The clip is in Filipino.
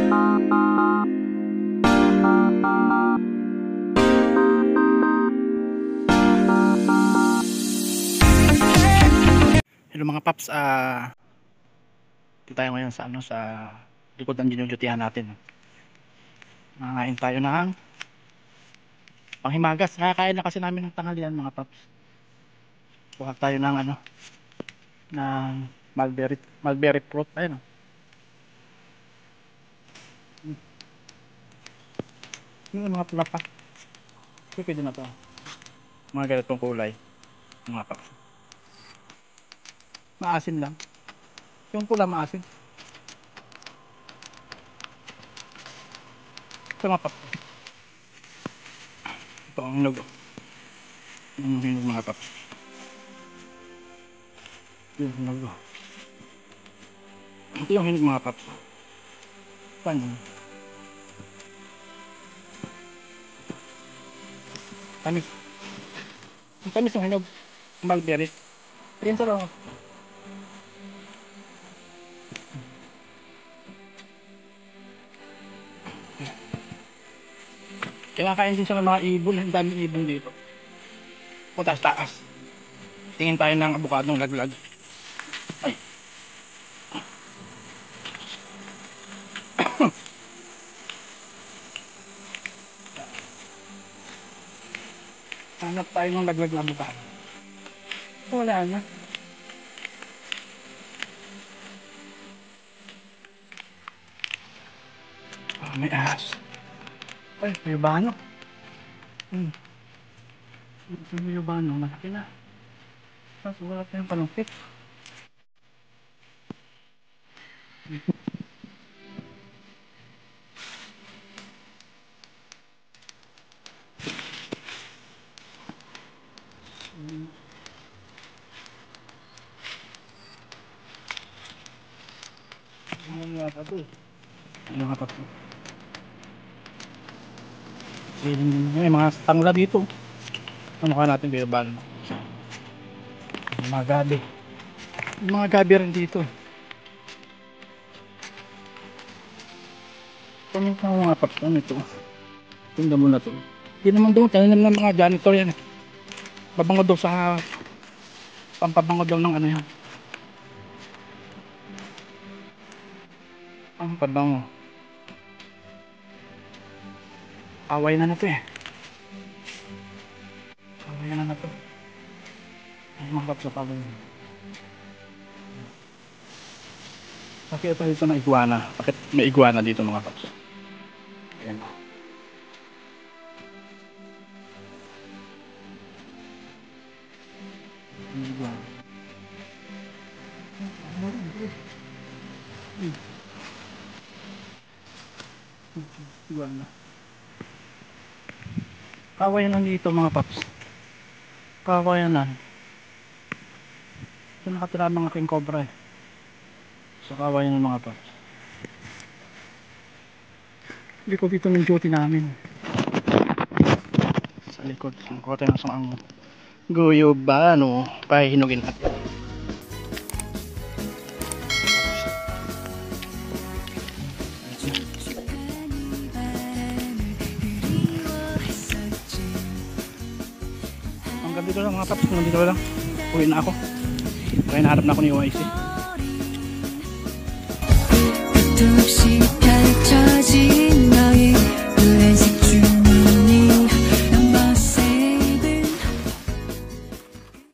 Hello mga paps, dito tayo ngayon sa likod ng ginudutihan natin. Nangain tayo ng panghimagas. Nakakain na kasi namin ng tanghalian mga paps. Kuha tayo ng ng mulberry fruit. Ayun o. Yung mga pula pa. Pwede na to. Mga ganitong kulay mga paps. Maasin lang. Yung pula maasin. Ito mga paps. Ito ang hinog. Yung hinog mga paps. Yung hinog. Ito yung hinog mga paps. Paano? Tamis. Ang tamis yung hinog. Mulberry. Ayan sa lang. Kinakain din siya ng mga ibon. Ang daming ibon dito. O taas. Tingin tayo ng abukadong laglag. Ay. Hanap tayo ng laglag na abukado. Wala na. May ahas. Ay, may bano. May bano. Malaki na. Tapos wala tayong panungkit. Ano nga pa po? May mga tangla dito. Ano ka natin kayo ba? Mga gabi. Mga gabi rin dito. Ano pa mga paps? Ano ito? Tingnan mo na to. Hindi naman doon. Tanim ng mga janitor yan. Pabango daw sa pampabango daw ng ano yan. Pampabango. Away na to eh. Away na to. Ay mga paps sa pagod. Bakit pa dito na iguana? Bakit may iguana dito mga paps? Ayan. Iguana. Iguana. Kawayan lang dito mga paps. Kawayan lang. Ito nakatira mga king cobra eh. So kawayan ng mga paps. Likod dito ng duty namin. Sa likod. Nakuha tayo ng ang guyubano. Pahihinugin natin. Hanggang dito lang mga paps. Hanggang dito lang. Uwi na ako. Kaya nahanap na ako ni YC.